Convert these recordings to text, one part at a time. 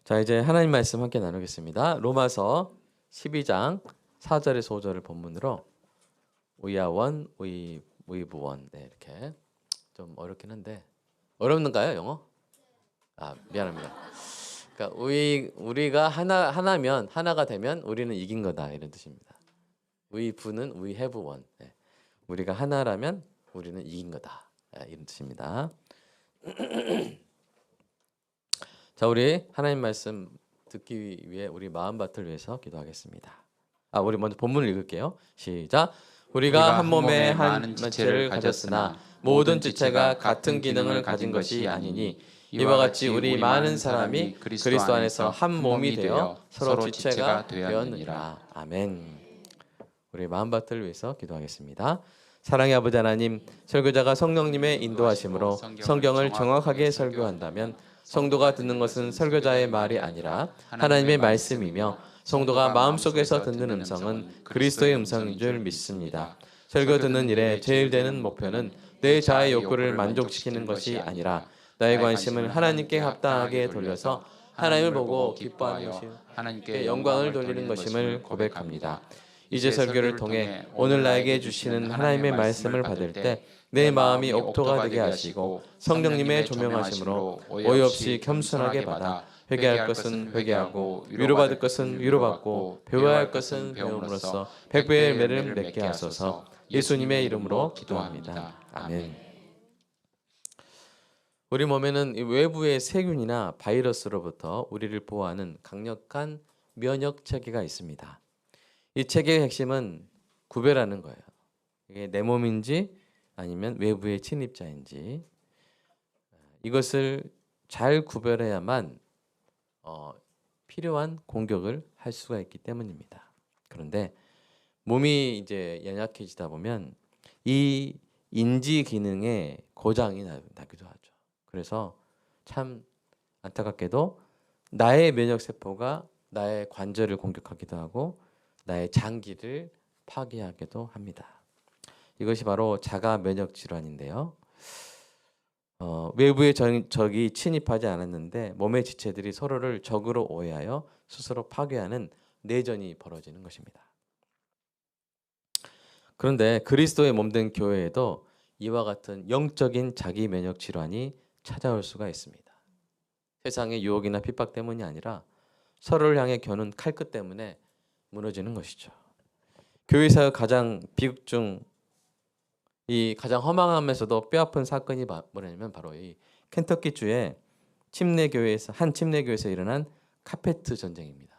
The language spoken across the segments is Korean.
자, 이제 하나님 말씀 함께 나누겠습니다. 로마서 12장 4절에서 5절을 본문으로 우야원, 우이부원 이렇게 좀 어렵긴 한데 어렵는가요, 영어? 아, 미안합니다. 그러니까 우리가 하나면 하나가 되면 우리는 이긴 거다 이런 뜻입니다. 우이부는 we have won. 우리가 하나라면 우리는 이긴 거다 이런 뜻입니다. 자, 우리 하나님 말씀 듣기 위해 우리 마음밭을 위해서 기도하겠습니다. 우리 먼저 본문을 읽을게요. 시작. 우리가 한 몸에 한 지체를 가졌으나 모든 지체가 같은 기능을 가진 것이 아니니 이와 같이 우리 많은 사람이 그리스도 안에서 한 몸이 되어 서로 지체가 되었느니라. 아멘. 우리 마음밭을 위해서 기도하겠습니다. 사랑의 아버지 하나님, 설교자가 성령님의 인도하심으로 성경을 정확하게 설교한다면 성도가 듣는 것은 설교자의 말이 아니라 하나님의 말씀이며 성도가 마음속에서 듣는 음성은 그리스도의 음성인 줄 믿습니다. 설교 듣는 일에 제일 되는 목표는 내 자아의 욕구를 만족시키는 것이 아니라 나의 관심을 하나님께 합당하게 돌려서 하나님을 보고 기뻐하는 것이 하나님께 영광을 돌리는 것임을 고백합니다. 이제 설교를 통해 오늘 나에게 주시는 하나님의 말씀을 받을 때 내 마음이 옥토가 되게 하시고 성령님의 조명하심으로 오해 없이 겸손하게 받아 회개할 것은 회개하고 위로받을 것은 위로받고 배워야 할 것은 배움으로써 백배의 열매를 맺게 하소서. 예수님의 이름으로 기도합니다. 아멘. 우리 몸에는 외부의 세균이나 바이러스로부터 우리를 보호하는 강력한 면역 체계가 있습니다. 이 체계의 핵심은 구별하는 거예요. 이게 내 몸인지 아니면 외부의 침입자인지 이것을 잘 구별해야만 필요한 공격을 할 수가 있기 때문입니다. 그런데 몸이 이제 연약해지다 보면 이 인지 기능에 고장이 나기도 하죠. 그래서 참 안타깝게도 나의 면역 세포가 나의 관절을 공격하기도 하고 나의 장기를 파괴하기도 합니다. 이것이 바로 자가 면역 질환인데요. 외부의 적이 침입하지 않았는데 몸의 지체들이 서로를 적으로 오해하여 스스로 파괴하는 내전이 벌어지는 것입니다. 그런데 그리스도의 몸된 교회에도 이와 같은 영적인 자기 면역 질환이 찾아올 수가 있습니다. 세상의 유혹이나 핍박 때문이 아니라 서로를 향해 겨눈 칼끝 때문에 무너지는 것이죠. 교회에서 가장 비극 중 이 가장 허망하면서도 뼈아픈 사건이 뭐냐면 바로 이 켄터키주의 한 침례교회에서 일어난 카페트 전쟁입니다.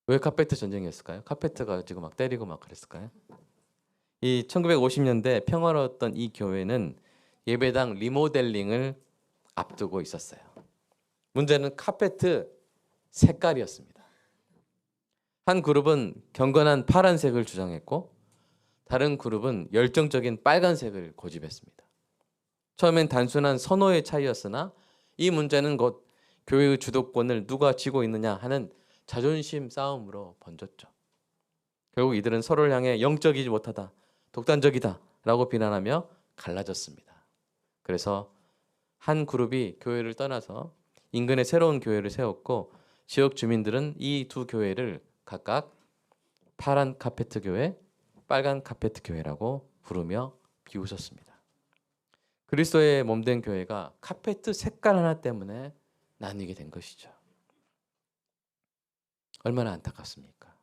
왜 카페트 전쟁이었을까요? 카페트 가지고 막 때리고 막 그랬을까요? 이 1950년대 평화로웠던 이 교회는 예배당 리모델링을 앞두고 있었어요. 문제는 카페트 색깔이었습니다. 한 그룹은 경건한 파란색을 주장했고 다른 그룹은 열정적인 빨간색을 고집했습니다. 처음엔 단순한 선호의 차이였으나 이 문제는 곧 교회의 주도권을 누가 쥐고 있느냐 하는 자존심 싸움으로 번졌죠. 결국 이들은 서로를 향해 영적이지 못하다, 독단적이다 라고 비난하며 갈라졌습니다. 그래서 한 그룹이 교회를 떠나서 인근에 새로운 교회를 세웠고 지역 주민들은 이 두 교회를 각각 파란 카페트 교회, 빨간 카페트 교회라고 부르며 비웃었습니다. 그리스도의 몸된 교회가 카페트 색깔 하나 때문에 나뉘게 된 것이죠. 얼마나 안타깝습니까?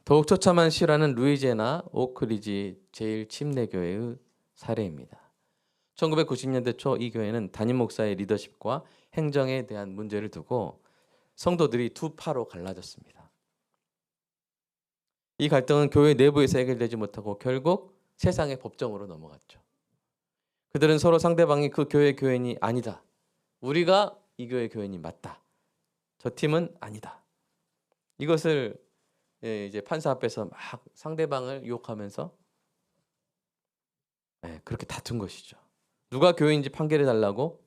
더욱 처참한 시라는 루이지애나 오크리지 제1침례교회의 사례입니다. 1990년대 초 이 교회는 담임 목사의 리더십과 행정에 대한 문제를 두고 성도들이 두 파로 갈라졌습니다. 이 갈등은 교회 내부에서 해결되지 못하고 결국 세상의 법정으로 넘어갔죠. 그들은 서로 상대방이 그 교회 교인이 아니다. 우리가 이 교회 교인이 맞다. 저 팀은 아니다. 이것을 이제 판사 앞에서 막 상대방을 유혹하면서 그렇게 다툰 것이죠. 누가 교인인지 판결해 달라고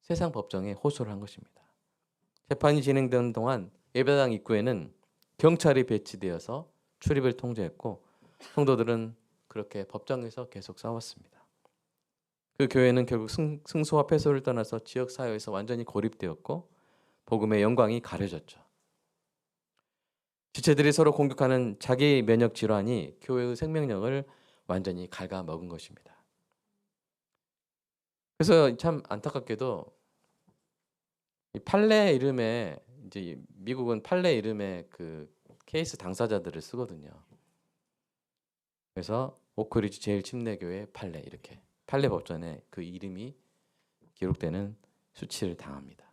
세상 법정에 호소를 한 것입니다. 재판이 진행되는 동안 예배당 입구에는 경찰이 배치되어서 출입을 통제했고 성도들은 그렇게 법정에서 계속 싸웠습니다. 그 교회는 결국 승소와 패소를 떠나서 지역 사회에서 완전히 고립되었고 복음의 영광이 가려졌죠. 지체들이 서로 공격하는 자기 면역 질환이 교회의 생명력을 완전히 갉아먹은 것입니다. 그래서 참 안타깝게도 이 팔레 이름에 이제 미국은 팔레 이름에 그 케이스 당사자들을 쓰거든요. 그래서 오크리지 제1침례교회 팔레 이렇게 팔레 법전에 그 이름이 기록되는 수치를 당합니다.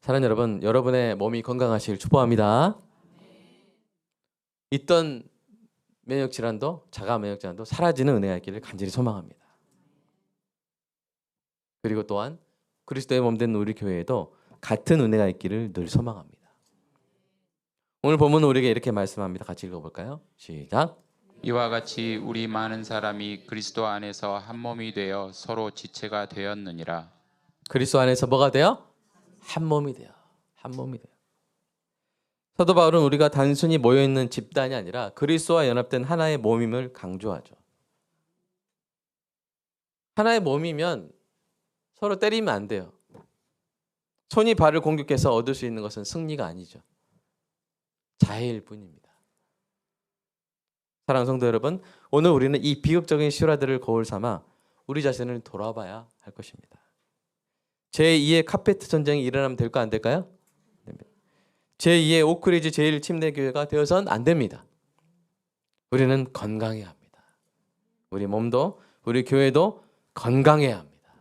사랑하는 여러분, 여러분의 몸이 건강하시길 축복합니다. 있던 면역 질환도 자가 면역 질환도 사라지는 은혜가 있기를 간절히 소망합니다. 그리고 또한 그리스도의 몸된 우리 교회에도 같은 은혜가 있기를 늘 소망합니다. 오늘 본문은 우리에게 이렇게 말씀합니다. 같이 읽어볼까요? 시작. 이와 같이 우리 많은 사람이 그리스도 안에서 한 몸이 되어 서로 지체가 되었느니라. 그리스도 안에서 뭐가 돼요? 한 몸이 돼요. 한 몸이 돼요. 사도 바울은 우리가 단순히 모여있는 집단이 아니라 그리스도와 연합된 하나의 몸임을 강조하죠. 하나의 몸이면 서로 때리면 안 돼요. 손이 발을 공격해서 얻을 수 있는 것은 승리가 아니죠. 자해일 뿐입니다. 사랑하는 성도 여러분, 오늘 우리는 이 비극적인 실화들을 거울 삼아 우리 자신을 돌아봐야 할 것입니다. 제2의 카페트 전쟁이 일어나면 될까 안 될까요? 제2의 오크리지 제1침례교회가 되어서는 안 됩니다. 우리는 건강해야 합니다. 우리 몸도 우리 교회도 건강해야 합니다.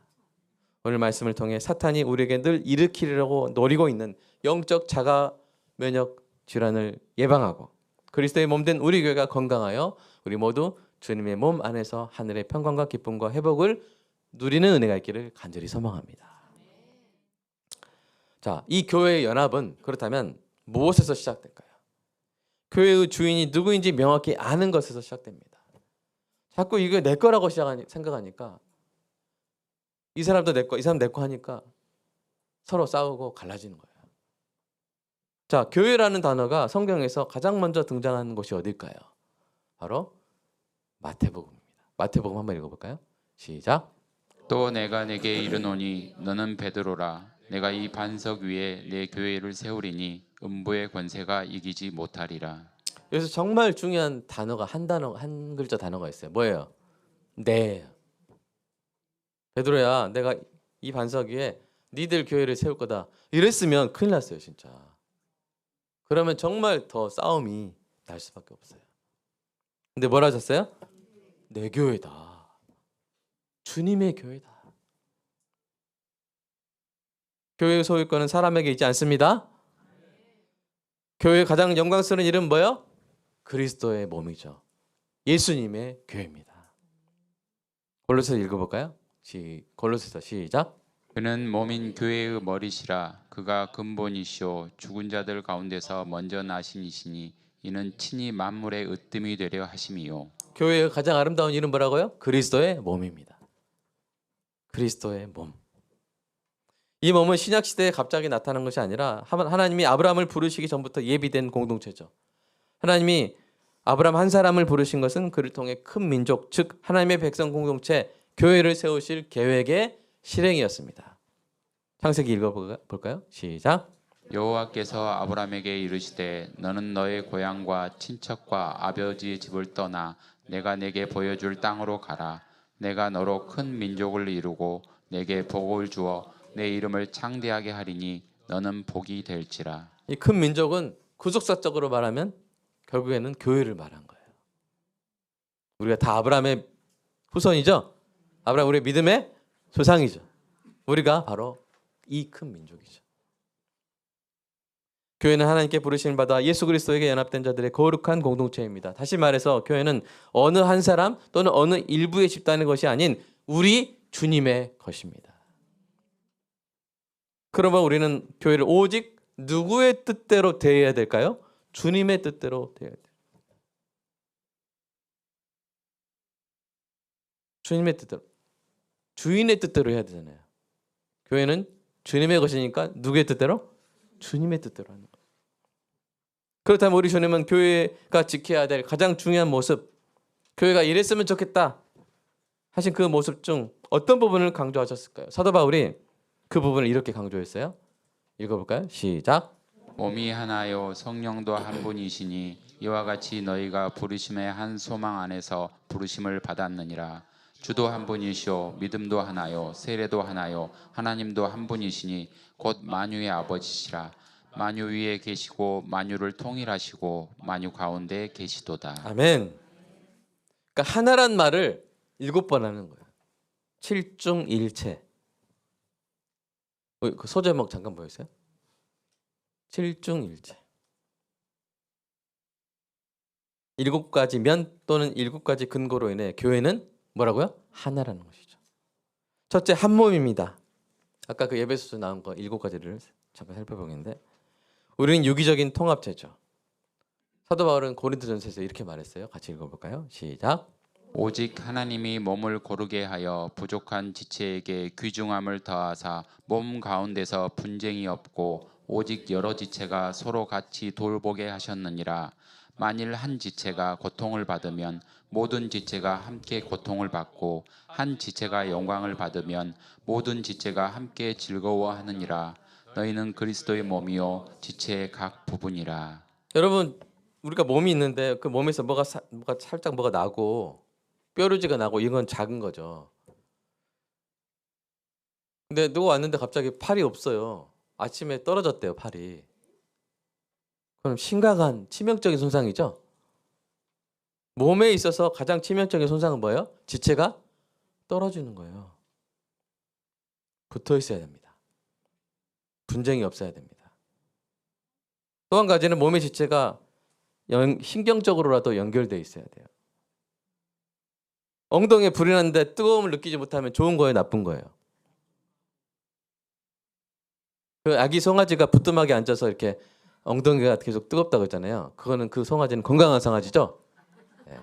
오늘 말씀을 통해 사탄이 우리에게 늘 일으키려고 노리고 있는 영적 자가 면역 질환을 예방하고 그리스도의 몸된 우리 교회가 건강하여 우리 모두 주님의 몸 안에서 하늘의 평강과 기쁨과 회복을 누리는 은혜가 있기를 간절히 소망합니다. 자, 이 교회의 연합은 그렇다면 무엇에서 시작될까요? 교회의 주인이 누구인지 명확히 아는 것에서 시작됩니다. 자꾸 이게 내 거라고 생각하니까 이 사람도 내 거, 이 사람 내 거 하니까 서로 싸우고 갈라지는 거예요. 자, 교회라는 단어가 성경에서 가장 먼저 등장하는 곳이 어딜까요? 바로 마태복음입니다. 마태복음 한번 읽어볼까요? 시작. 또 내가 내게 이르노니 너는 베드로라. 내가 이 반석 위에 내 교회를 세우리니 음부의 권세가 이기지 못하리라. 여기서 정말 중요한 단어가 한 글자 단어가 있어요. 뭐예요? 네. 베드로야, 내가 이 반석 위에 니들 교회를 세울 거다. 이랬으면 큰일 났어요, 진짜. 그러면 정말 더 싸움이 날 수밖에 없어요. 근데 뭐라 하셨어요? 내 교회다. 주님의 교회다. 교회의 소유권은 사람에게 있지 않습니다. 교회의 가장 영광스러운 이름 뭐예요? 그리스도의 몸이죠. 예수님의 교회입니다. 골로새서 읽어볼까요? 골로새서 시작. 그는 몸인 교회의 머리시라. 그가 근본이시오 죽은 자들 가운데서 먼저 나신 이시니 이는 친히 만물의 으뜸이 되려 하심이요. 교회의 가장 아름다운 이름 뭐라고요? 그리스도의 몸입니다. 그리스도의 몸. 이 몸은 신약시대에 갑자기 나타난 것이 아니라 하나님이 아브라함을 부르시기 전부터 예비된 공동체죠. 하나님이 아브라함 한 사람을 부르신 것은 그를 통해 큰 민족, 즉 하나님의 백성 공동체, 교회를 세우실 계획의 실행이었습니다. 창세기 읽어볼까요? 시작. 여호와께서 아브라함에게 이르시되 너는 너의 고향과 친척과 아버지의 집을 떠나 내가 내게 보여줄 땅으로 가라. 내가 너로 큰 민족을 이루고 내게 복을 주어 내 이름을 창대하게 하리니 너는 복이 될지라. 이 큰 민족은 구속사적으로 말하면 결국에는 교회를 말한 거예요. 우리가 다 아브라함의 후손이죠. 아브라함 우리의 믿음의 조상이죠. 우리가 바로 이 큰 민족이죠. 교회는 하나님께 부르심을 받아 예수 그리스도에게 연합된 자들의 거룩한 공동체입니다. 다시 말해서 교회는 어느 한 사람 또는 어느 일부의 집단의 것이 아닌 우리 주님의 것입니다. 그러면 우리는 교회를 오직 누구의 뜻대로 대해야 될까요? 주님의 뜻대로 대해야 돼요. 주님의 뜻대로. 주인의 뜻대로 해야 되잖아요. 교회는 주님의 것이니까 누구의 뜻대로? 주님의 뜻대로 하는 거예요. 그렇다면 우리 주님은 교회가 지켜야 될 가장 중요한 모습, 교회가 이랬으면 좋겠다 하신 그 모습 중 어떤 부분을 강조하셨을까요? 사도 바울이 그 부분을 이렇게 강조했어요. 읽어볼까요? 시작. 몸이 하나요 성령도 한 분이시니 이와 같이 너희가 부르심의 한 소망 안에서 부르심을 받았느니라. 주도 한 분이시오 믿음도 하나요 세례도 하나요 하나님도 한 분이시니 곧 만유의 아버지시라. 만유 위에 계시고 만유를 통일하시고 만유 가운데 계시도다. 아멘. 그러니까 하나란 말을 7번 하는 거예요. 칠중일체. 그 소제목 잠깐 보였어요? 칠중일체. 7가지 면 또는 7가지 근거로 인해 교회는 뭐라고요? 하나라는 것이죠. 첫째, 한 몸입니다. 아까 그 예배소서 나온 거 7가지를 잠깐 살펴보겠는데, 우리는 유기적인 통합체죠. 사도 바울은 고린도전서에서 이렇게 말했어요. 같이 읽어볼까요? 시작. 오직 하나님이 몸을 고르게 하여 부족한 지체에게 귀중함을 더하사 몸 가운데서 분쟁이 없고 오직 여러 지체가 서로 같이 돌보게 하셨느니라. 만일 한 지체가 고통을 받으면 모든 지체가 함께 고통을 받고 한 지체가 영광을 받으면 모든 지체가 함께 즐거워하느니라. 너희는 그리스도의 몸이요 지체의 각 부분이라. 여러분, 우리가 몸이 있는데 그 몸에서 뭐가 살짝 뭐가 나고 뾰루지가 나고 이건 작은 거죠. 근데 누가 왔는데 갑자기 팔이 없어요. 아침에 떨어졌대요, 팔이. 그럼 심각한 치명적인 손상이죠. 몸에 있어서 가장 치명적인 손상은 뭐예요? 지체가 떨어지는 거예요. 붙어 있어야 됩니다. 분쟁이 없어야 됩니다. 또 한 가지는 몸의 지체가 신경적으로라도 연결돼 있어야 돼요. 엉덩이에 불이 났는데 뜨거움을 느끼지 못하면 좋은 거예요, 나쁜 거예요? 그 아기 송아지가 부뚜막에 앉아서 이렇게 엉덩이가 계속 뜨겁다고 했잖아요. 그거는 그 송아지는 건강한 송아지죠. 네.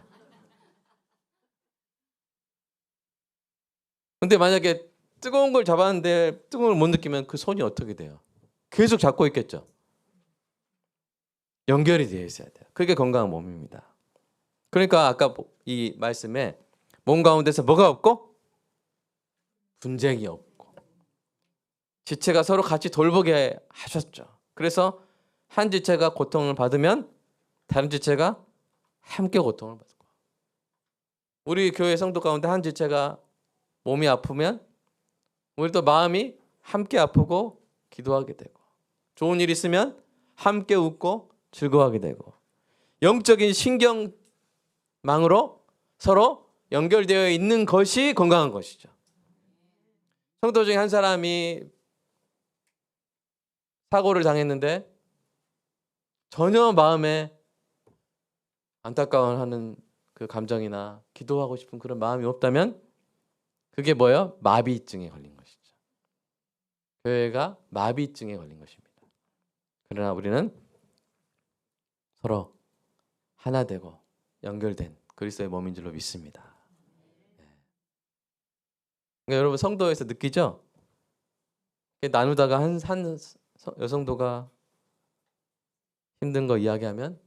근데 만약에 뜨거운 걸 잡았는데 뜨거운 걸 못 느끼면 그 손이 어떻게 돼요? 계속 잡고 있겠죠. 연결이 되어 있어야 돼요. 그게 건강한 몸입니다. 그러니까 아까 이 말씀에 몸 가운데서 뭐가 없고 분쟁이 없고 지체가 서로 같이 돌보게 하셨죠. 그래서 한 지체가 고통을 받으면 다른 지체가 함께 고통을 받고, 우리 교회 성도 가운데 한 지체가 몸이 아프면 우리도 마음이 함께 아프고 기도하게 되고, 좋은 일 있으면 함께 웃고 즐거워하게 되고, 영적인 신경망으로 서로 연결되어 있는 것이 건강한 것이죠. 성도 중에 한 사람이 사고를 당했는데 전혀 마음에 안타까워하는 그 감정이나 기도하고 싶은 그런 마음이 없다면 그게 뭐예요? 마비증에 걸린 것이죠. 교회가 마비증에 걸린 것입니다. 그러나 우리는 서로 하나 되고 연결된 그리스도의 몸인 줄로 믿습니다. 그러니까 여러분, 성도에서 느끼죠? 나누다가 한 여성도가 힘든 거 이야기하면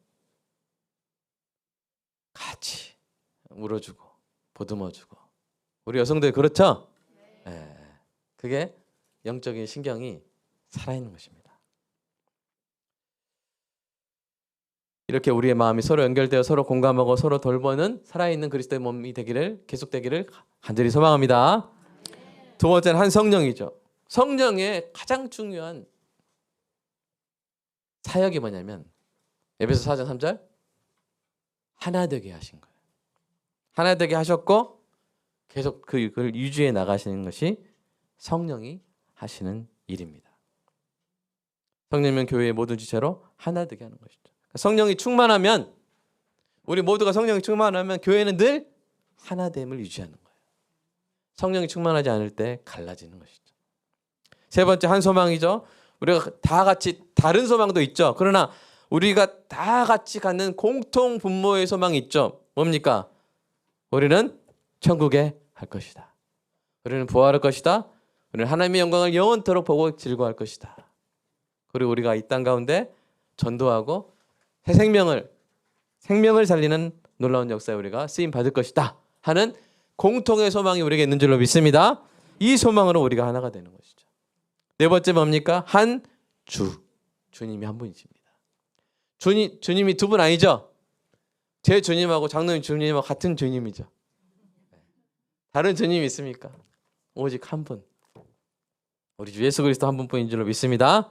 같이 울어주고 보듬어주고, 우리 여성들 그렇죠? 네. 그게 영적인 신경이 살아있는 것입니다. 이렇게 우리의 마음이 서로 연결되어 서로 공감하고 서로 돌보는 살아있는 그리스도의 몸이 계속되기를 간절히 소망합니다. 두 번째는 한 성령이죠. 성령의 가장 중요한 사역이 뭐냐면 에베소 4장 3절 하나 되게 하신 거예요. 하나 되게 하셨고 계속 그걸 유지해 나가시는 것이 성령이 하시는 일입니다. 성령이면 교회의 모든 지체로 하나 되게 하는 것이죠. 성령이 충만하면, 우리 모두가 성령이 충만하면 교회는 늘 하나됨을 유지하는 거예요. 성령이 충만하지 않을 때 갈라지는 것이죠. 세 번째, 한 소망이죠. 우리가 다 같이 다른 소망도 있죠. 그러나 우리가 다 같이 갖는 공통 분모의 소망이 있죠. 뭡니까? 우리는 천국에 할 것이다. 우리는 부활할 것이다. 우리는 하나님의 영광을 영원토록 보고 즐거워할 것이다. 그리고 우리가 이 땅 가운데 전도하고 새 생명을 살리는 놀라운 역사에 우리가 쓰임 받을 것이다 하는 공통의 소망이 우리에게 있는 줄로 믿습니다. 이 소망으로 우리가 하나가 되는 것이죠. 네 번째 뭡니까? 한 주. 주님이 한 분이십니다. 주님이 두 분 아니죠? 제 주님하고 장로님 주님하고 같은 주님이죠. 다른 주님이 있습니까? 오직 한 분. 우리 주 예수 그리스도 한 분뿐인 줄로 믿습니다.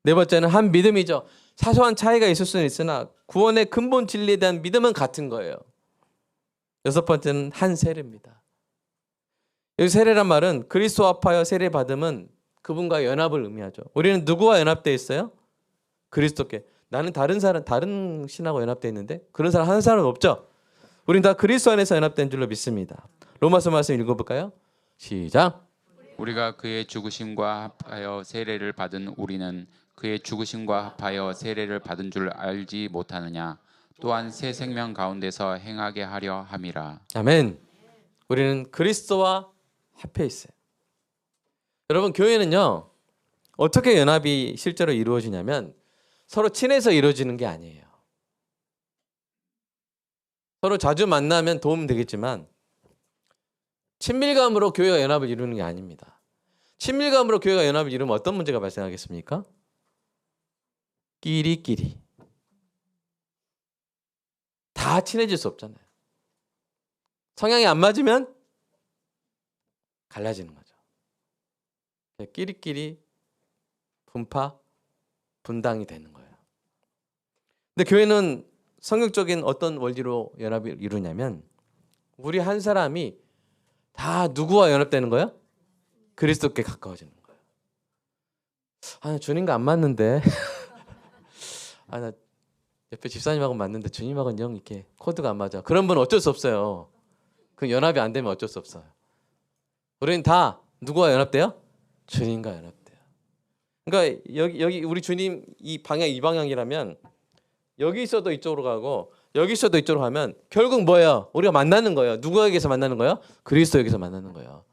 네 번째는 한 믿음이죠. 사소한 차이가 있을 수는 있으나 구원의 근본 진리에 대한 믿음은 같은 거예요. 여섯 번째는 한 세례입니다. 여기 세례란 말은 그리스도 합하여 세례 받음은 그분과 연합을 의미하죠. 우리는 누구와 연합되어 있어요? 그리스도께. 나는 다른 신하고 연합되어 있는데 그런 사람 한 사람은 없죠. 우리는 다 그리스도 안에서 연합된 줄로 믿습니다. 로마서 말씀 읽어볼까요? 시작. 우리가 그의 죽으심과 합하여 세례를 받은 우리는 그의 죽으심과 합하여 세례를 받은 줄 알지 못하느냐. 또한 새 생명 가운데서 행하게 하려 함이라. 아멘. 우리는 그리스도와 합해 있어요. 여러분, 교회는요, 어떻게 연합이 실제로 이루어지냐면 서로 친해서 이루어지는 게 아니에요. 서로 자주 만나면 도움 되겠지만 친밀감으로 교회가 연합을 이루는 게 아닙니다. 친밀감으로 교회가 연합을 이루면 어떤 문제가 발생하겠습니까? 끼리끼리. 다 친해질 수 없잖아요. 성향이 안 맞으면 갈라지는 거죠. 끼리끼리 분파, 분당이 되는 거예요. 근데 교회는 성경적인 어떤 원리로 연합을 이루냐면 우리 한 사람이 다 누구와 연합되는 거예요? 그리스도께 가까워지는 거예요. 나 주님과 안 맞는데 나 옆에 집사님하고 맞는데 주님하고는 영 이렇게 코드가 안 맞아. 그런 분은 어쩔 수 없어요. 그 연합이 안 되면 어쩔 수 없어요. 우리는 다 누구와 연합돼요? 주님과 연합돼요. 그러니까 여기 우리 주님 이 방향이라면 여기 있어도 이쪽으로 가고 여기 있어도 이쪽으로 가면 결국 뭐예요? 우리가 만나는 거예요. 누구에게서 만나는 거예요? 그리스도에게서 만나는 거예요.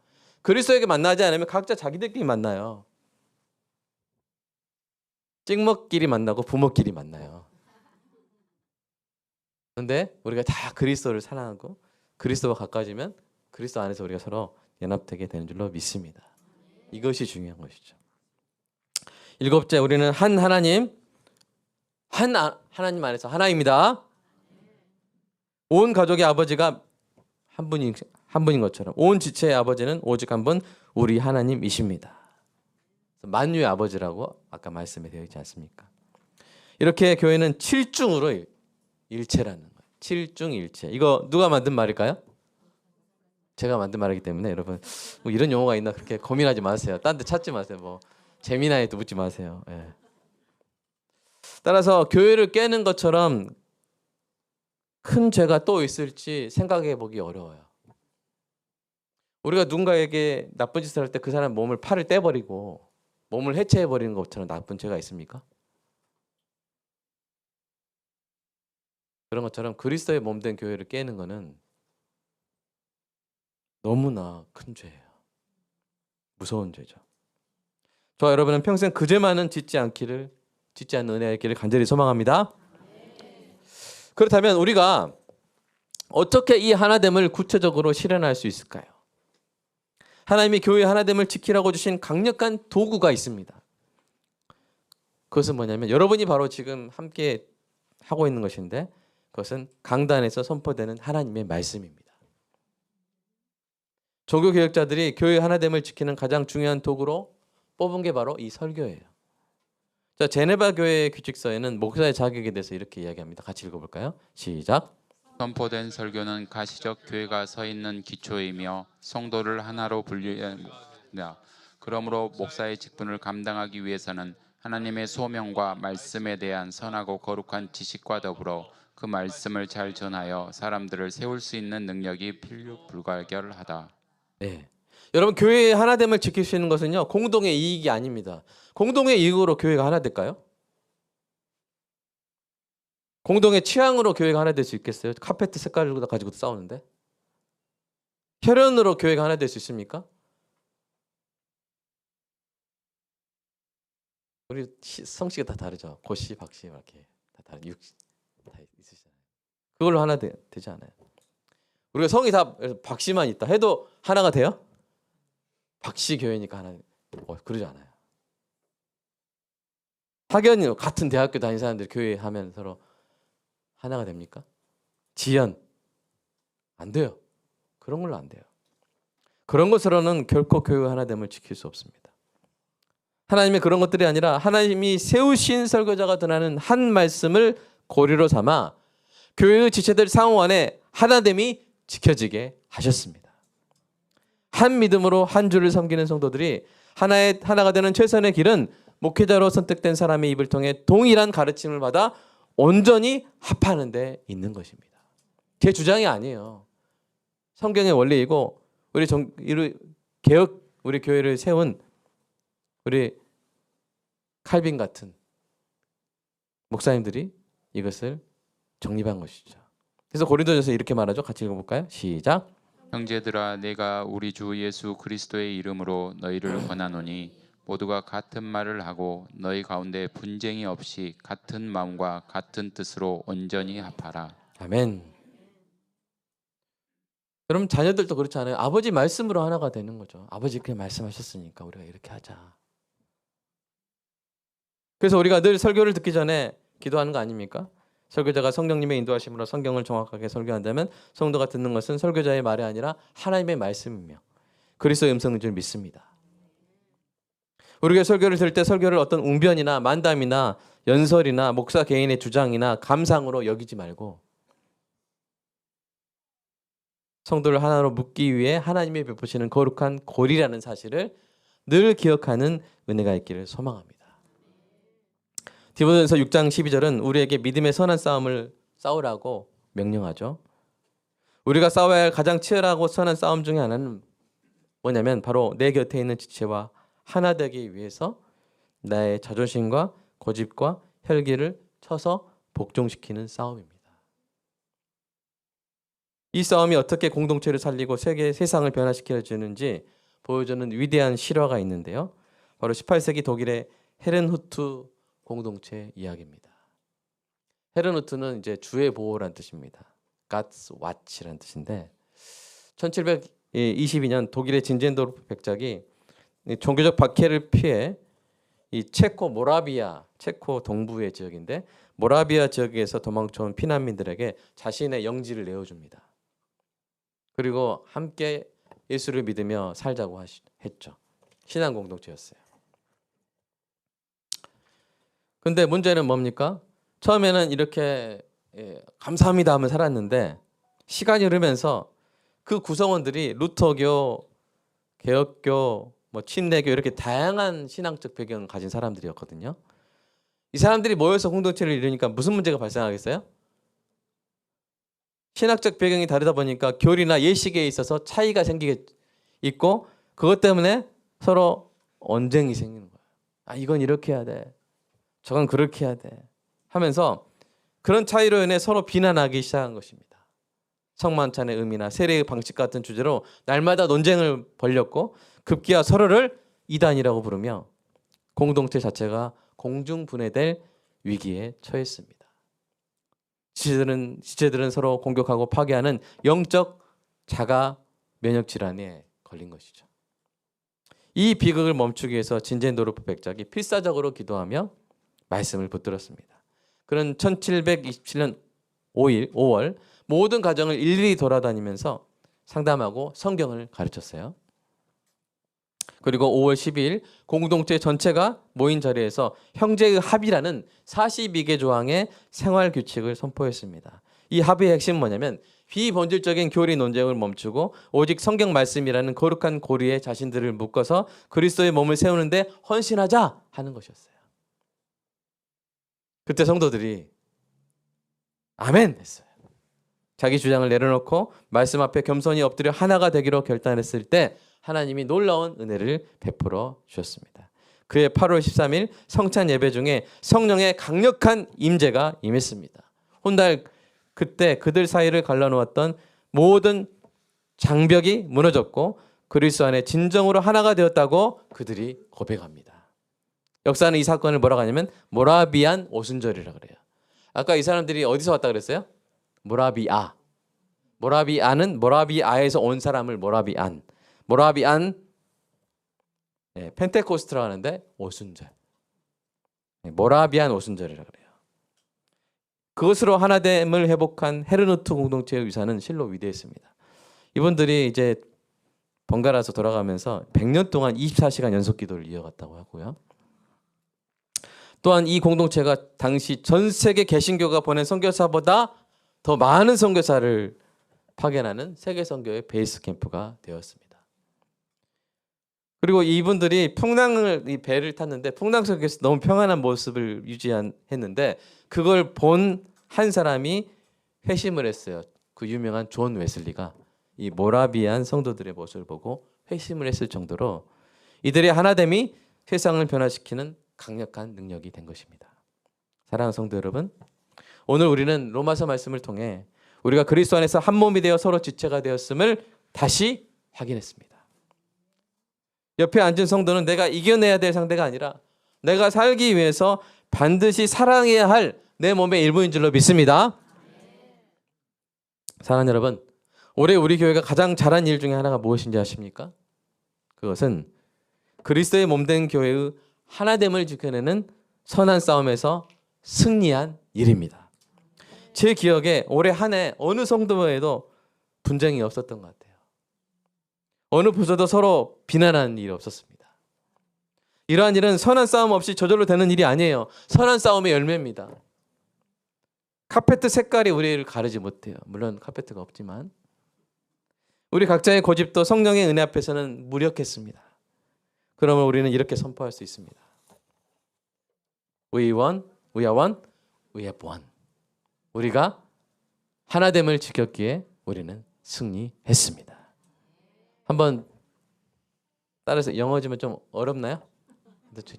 그리스도에게 만나지 않으면 각자 자기들끼리 만나요. 찍먹끼리 만나고 부모끼리 만나요. 그런데 우리가 다 그리스도를 사랑하고 그리스도와 가까워지면 그리스도 안에서 우리가 서로 연합되게 되는 줄로 믿습니다. 이것이 중요한 것이죠. 일곱째, 우리는 한 하나님, 하나님 안에서 하나입니다. 온 가족의 아버지가 한 분인 것처럼 온 지체의 아버지는 오직 한 분, 우리 하나님이십니다. 만유의 아버지라고 아까 말씀이 되어 있지 않습니까? 이렇게 교회는 칠중으로 일체라는 거예요. 칠중일체. 이거 누가 만든 말일까요? 제가 만든 말이기 때문에 여러분 뭐 이런 용어가 있나 그렇게 고민하지 마세요. 딴 데 찾지 마세요. 뭐 재미나에도 묻지 마세요. 예. 따라서 교회를 깨는 것처럼 큰 죄가 또 있을지 생각해 보기 어려워요. 우리가 누군가에게 나쁜 짓을 할 때 그 사람 몸을 팔을 떼버리고 몸을 해체해 버리는 것처럼 나쁜 죄가 있습니까? 그런 것처럼 그리스도의 몸된 교회를 깨는 것은 너무나 큰 죄예요. 무서운 죄죠. 저와 여러분은 평생 그 죄만은 짓지 않는 은혜가 있기를 간절히 소망합니다. 그렇다면 우리가 어떻게 이 하나됨을 구체적으로 실현할 수 있을까요? 하나님이 교회의 하나됨을 지키라고 주신 강력한 도구가 있습니다. 그것은 뭐냐면 여러분이 바로 지금 함께 하고 있는 것인데 그것은 강단에서 선포되는 하나님의 말씀입니다. 종교개혁자들이 교회의 하나됨을 지키는 가장 중요한 도구로 뽑은 게 바로 이 설교예요. 자, 제네바 교회의 규칙서에는 목사의 자격에 대해서 이렇게 이야기합니다. 같이 읽어볼까요? 시작. 선포된 설교는 가시적 교회가 서 있는 기초이며 성도를 하나로 분류한다. 그러므로 목사의 직분을 감당하기 위해서는 하나님의 소명과 말씀에 대한 선하고 거룩한 지식과 더불어 그 말씀을 잘 전하여 사람들을 세울 수 있는 능력이 필요 불가결하다. 네. 여러분 교회의 하나됨을 지킬 수 있는 것은요 공동의 이익이 아닙니다. 공동의 이익으로 교회가 하나 될까요? 공동의 취향으로 교회가 하나 될 수 있겠어요? 카페트 색깔을 가지고도 싸우는데 혈연으로 교회가 하나 될 수 있습니까? 우리 성씨가 다 다르죠. 고씨, 박씨 이렇게 다 있으시잖아요. 그걸로 하나 되지 않아요. 우리가 성이 다 박씨만 있다 해도 하나가 돼요? 박씨 교회니까 하나 그러지 않아요. 학연이 같은 대학교 다니는 사람들이 교회 하면 서로 하나가 됩니까? 지연 안 돼요. 그런 걸로 안 돼요. 그런 것으로는 결코 교회 하나됨을 지킬 수 없습니다. 하나님의 그런 것들이 아니라 하나님이 세우신 설교자가 전하는 한 말씀을 고리로 삼아 교회의 지체들 상호 안에 하나됨이 지켜지게 하셨습니다. 한 믿음으로 한 주를 섬기는 성도들이 하나가 되는 최선의 길은 목회자로 선택된 사람의 입을 통해 동일한 가르침을 받아 온전히 합하는 데 있는 것입니다. 제 주장이 아니에요. 성경의 원리이고 우리 교회를 세운 우리 칼빈 같은 목사님들이 이것을 정립한 것이죠. 그래서 고린도전서 이렇게 말하죠. 같이 읽어볼까요? 시작. 형제들아 내가 우리 주 예수 그리스도의 이름으로 너희를 권하노니 모두가 같은 말을 하고 너희 가운데 분쟁이 없이 같은 마음과 같은 뜻으로 온전히 합하라. 아멘. 여러분 자녀들도 그렇지 않아요? 아버지 말씀으로 하나가 되는 거죠. 아버지 그렇게 말씀하셨으니까 우리가 이렇게 하자. 그래서 우리가 늘 설교를 듣기 전에 기도하는 거 아닙니까? 설교자가 성령님의 인도하심으로 성경을 정확하게 설교한다면 성도가 듣는 것은 설교자의 말이 아니라 하나님의 말씀이며 그리스도의 음성인 줄 믿습니다. 우리가 설교를 들을 때 설교를 어떤 웅변이나 만담이나 연설이나 목사 개인의 주장이나 감상으로 여기지 말고 성도를 하나로 묶기 위해 하나님이 베푸시는 거룩한 고리라는 사실을 늘 기억하는 은혜가 있기를 소망합니다. 디모데전서 6장 12절은 우리에게 믿음의 선한 싸움을 싸우라고 명령하죠. 우리가 싸워야 할 가장 치열하고 선한 싸움 중에 하나는 뭐냐면 바로 내 곁에 있는 지체와 하나 되기 위해서 나의 자존심과 고집과 혈기를 쳐서 복종시키는 싸움입니다. 이 싸움이 어떻게 공동체를 살리고 세상을 변화시켜주는지 보여주는 위대한 실화가 있는데요. 바로 18세기 독일의 헤른후트 공동체 이야기입니다. 헤른후트는 이제 주의 보호라는 뜻입니다. God's Watch라는 뜻인데 1722년 독일의 진젠도르프 백작이 종교적 박해를 피해 이 체코 동부의 지역인데 모라비아 지역에서 도망쳐온 피난민들에게 자신의 영지를 내어줍니다. 그리고 함께 예수를 믿으며 살자고 했죠. 신앙 공동체였어요. 근데 문제는 뭡니까? 처음에는 이렇게 감사합니다 하며 살았는데 시간이 흐르면서 그 구성원들이 루터교, 개혁교, 친내교 이렇게 다양한 신앙적 배경을 가진 사람들이었거든요. 이 사람들이 모여서 공동체를 이루니까 무슨 문제가 발생하겠어요? 신학적 배경이 다르다 보니까 교리나 예식에 있어서 차이가 있고 그것 때문에 서로 언쟁이 생기는 거예요. 아, 이건 이렇게 해야 돼. 저건 그렇게 해야 돼. 하면서 그런 차이로 인해 서로 비난하기 시작한 것입니다. 성만찬의 의미나 세례의 방식 같은 주제로 날마다 논쟁을 벌였고 급기야 서로를 이단이라고 부르며 공동체 자체가 공중분해될 위기에 처했습니다. 지체들은 서로 공격하고 파괴하는 영적 자가 면역 질환에 걸린 것이죠. 이 비극을 멈추기 위해서 진젠도르프 백작이 필사적으로 기도하며 말씀을 붙들었습니다. 그는 1727년 5월 모든 가정을 일일이 돌아다니면서 상담하고 성경을 가르쳤어요. 그리고 5월 12일 공동체 전체가 모인 자리에서 형제의 합의라는 42개 조항의 생활 규칙을 선포했습니다. 이 합의의 핵심은 뭐냐면 비본질적인 교리 논쟁을 멈추고 오직 성경 말씀이라는 거룩한 고리에 자신들을 묶어서 그리스도의 몸을 세우는데 헌신하자 하는 것이었어요. 그때 성도들이 아멘 했어요. 자기 주장을 내려놓고 말씀 앞에 겸손히 엎드려 하나가 되기로 결단했을 때 하나님이 놀라운 은혜를 베풀어 주셨습니다. 그해 8월 13일 성찬 예배 중에 성령의 강력한 임재가 임했습니다. 훗날 그때 그들 사이를 갈라놓았던 모든 장벽이 무너졌고 그리스도 안에 진정으로 하나가 되었다고 그들이 고백합니다. 역사는 이 사건을 뭐라고 하냐면 모라비안 오순절이라고 그래요. 아까 이 사람들이 어디서 왔다 그랬어요? 모라비아. 모라비안은 모라비아에서 온 사람을 모라비안. 펜테코스트라고 하는데 오순절. 모라비안 오순절이라 그래요. 그것으로 하나됨을 회복한 헤르누트 공동체의 유산은 실로 위대했습니다. 이분들이 이제 번갈아서 돌아가면서 100년 동안 24시간 연속 기도를 이어갔다고 하고요. 또한 이 공동체가 당시 전 세계 개신교가 보낸 선교사보다 더 많은 선교사를 파견하는 세계 선교의 베이스 캠프가 되었습니다. 그리고 이분들이 이 배를 탔는데 풍랑 속에서 너무 평안한 모습을 유지했는데 그걸 본 한 사람이 회심을 했어요. 그 유명한 존 웨슬리가 이 모라비안 성도들의 모습을 보고 회심을 했을 정도로 이들의 하나됨이 세상을 변화시키는 강력한 능력이 된 것입니다. 사랑하는 성도 여러분, 오늘 우리는 로마서 말씀을 통해 우리가 그리스도 안에서 한 몸이 되어 서로 지체가 되었음을 다시 확인했습니다. 옆에 앉은 성도는 내가 이겨내야 될 상대가 아니라 내가 살기 위해서 반드시 사랑해야 할 내 몸의 일부인 줄로 믿습니다. 사랑하는 여러분, 올해 우리 교회가 가장 잘한 일 중에 하나가 무엇인지 아십니까? 그것은 그리스도의 몸된 교회의 하나됨을 지켜내는 선한 싸움에서 승리한 일입니다. 제 기억에 올해 한 해 어느 성도에도 분쟁이 없었던 것 같아요. 어느 부서도 서로 비난하는 일이 없었습니다. 이러한 일은 선한 싸움 없이 저절로 되는 일이 아니에요. 선한 싸움의 열매입니다. 카페트 색깔이 우리를 가르지 못해요. 물론 카페트가 없지만 우리 각자의 고집도 성령의 은혜 앞에서는 무력했습니다. 그러면 우리는 이렇게 선포할 수 있습니다. We won, we are one, we have won. 우리가 하나됨을 지켰기에 우리는 승리했습니다. 한번 따라서 영어지면 좀 어렵나요?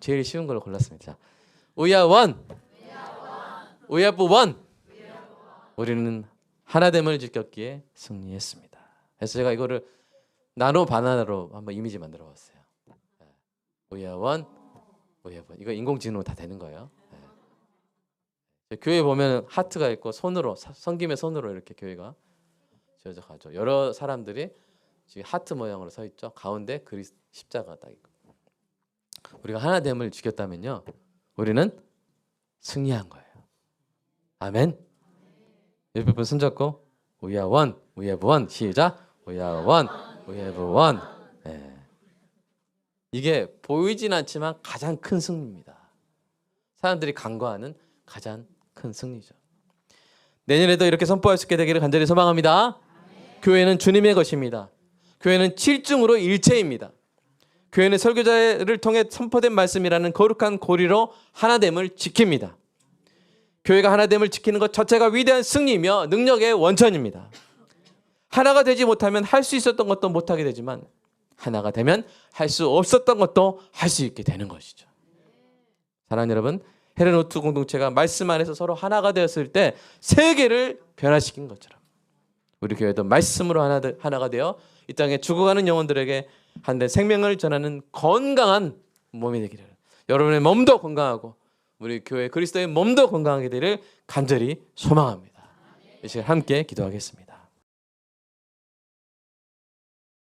제일 쉬운 걸로 골랐습니다. We are one, we have won. 우리는 하나됨을 지켰기에 승리했습니다. 그래서 제가 이거를 나노 바나나로 한번 이미지 만들어 봤어요. We are one, we have won. 이거 인공지능으로 다 되는 거예요. 교회 보면 하트가 있고 손으로 섬김의 손으로 이렇게 교회가 지어져 가죠. 여러 사람들이 지금 하트 모양으로 서 있죠. 가운데 십자가가 딱 있고. 우리가 하나됨을 지켰다면요, 우리는 승리한 거예요. 아멘. 옆에 분 손잡고 We are one, we have one. 시작. We are one, we have one. 네. 이게 보이진 않지만 가장 큰 승리입니다. 사람들이 간과하는 가장 큰 승리죠. 내년에도 이렇게 선포할 수 있게 되기를 간절히 소망합니다. 교회는 주님의 것입니다. 교회는 칠중으로 일체입니다. 교회는 설교자를 통해 선포된 말씀이라는 거룩한 고리로 하나됨을 지킵니다. 교회가 하나됨을 지키는 것 자체가 위대한 승리이며 능력의 원천입니다. 하나가 되지 못하면 할 수 있었던 것도 못하게 되지만 하나가 되면 할 수 없었던 것도 할 수 있게 되는 것이죠. 사랑하는 여러분, 헤르노트 공동체가 말씀 안에서 서로 하나가 되었을 때 세계를 변화시킨 것처럼 우리 교회도 말씀으로 하나가 되어 이 땅에 죽어가는 영혼들에게 한데 생명을 전하는 건강한 몸이 되기를, 여러분의 몸도 건강하고 우리 교회 그리스도의 몸도 건강하게 되기를 간절히 소망합니다. 이 시간 함께 기도하겠습니다.